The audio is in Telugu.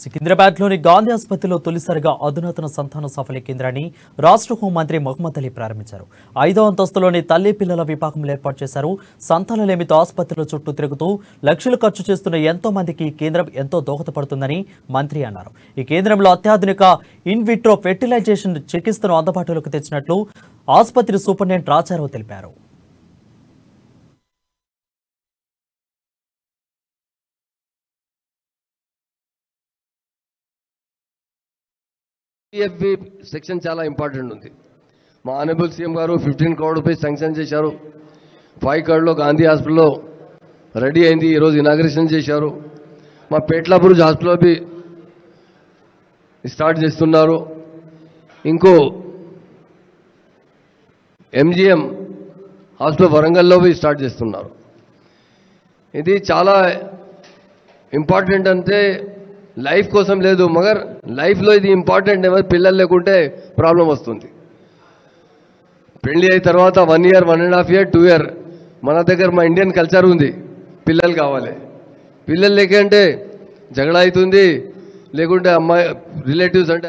సికింద్రాబాద్లోని గాంధీ ఆసుపత్రిలో తొలిసారిగా అధునాతన సంతాన సఫల కేంద్రాన్ని రాష్ట్ర హోంమంత్రి మహమ్మద్ అలీ ప్రారంభించారు. 5వ అంతస్తులోని తల్లి పిల్లల విభాగంలో ఏర్పాటు చేశారు. సంతానలేమితో ఆసుపత్రుల చుట్టూ తిరుగుతూ లక్షలు ఖర్చు చేస్తున్న ఎంతో మందికి ఈ కేంద్రం ఎంతో దోహదపడుతుందని మంత్రి అన్నారు. ఈ కేంద్రంలో అత్యాధునిక ఇన్ విట్రో ఫెర్టిలైజేషన్ చికిత్సను అందుబాటులోకి తెచ్చినట్లు ఆసుపత్రి సూపరింటెండెంట్ రాజారావు తెలిపారు. PFB సెక్షన్ చాలా ఇంపార్టెంట్ ఉంది. మా ఆనరబుల్ సీఎం గారు 15 crore రూపీస్ శాంక్షన్ చేశారు. 5 crore గాంధీ హాస్పిటల్లో రెడీ అయింది. ఈరోజు ఇనాగ్రేషన్ చేశారు. మా పేట్లాపురం హాస్పిటల్లో బి స్టార్ట్ చేస్తున్నారు. ఇంకో MGM హాస్పిటల్ వరంగల్లో బి స్టార్ట్ చేస్తున్నారు. ఇది చాలా ఇంపార్టెంట్. అంటే లైఫ్ కోసం లేదు, మగర్ లైఫ్లో ఇది ఇంపార్టెంట్. ఏమైనా పిల్లలు లేకుంటే ప్రాబ్లం వస్తుంది. పెళ్లి అయిన తర్వాత 1 year, 1.5 year, 2 year మన దగ్గర మా ఇండియన్ కల్చర్ ఉంది, పిల్లలు కావాలి. పిల్లలు లేకంటే జగడ అవుతుంది, లేకుంటే అమ్మాయి రిలేటివ్స్ అంటే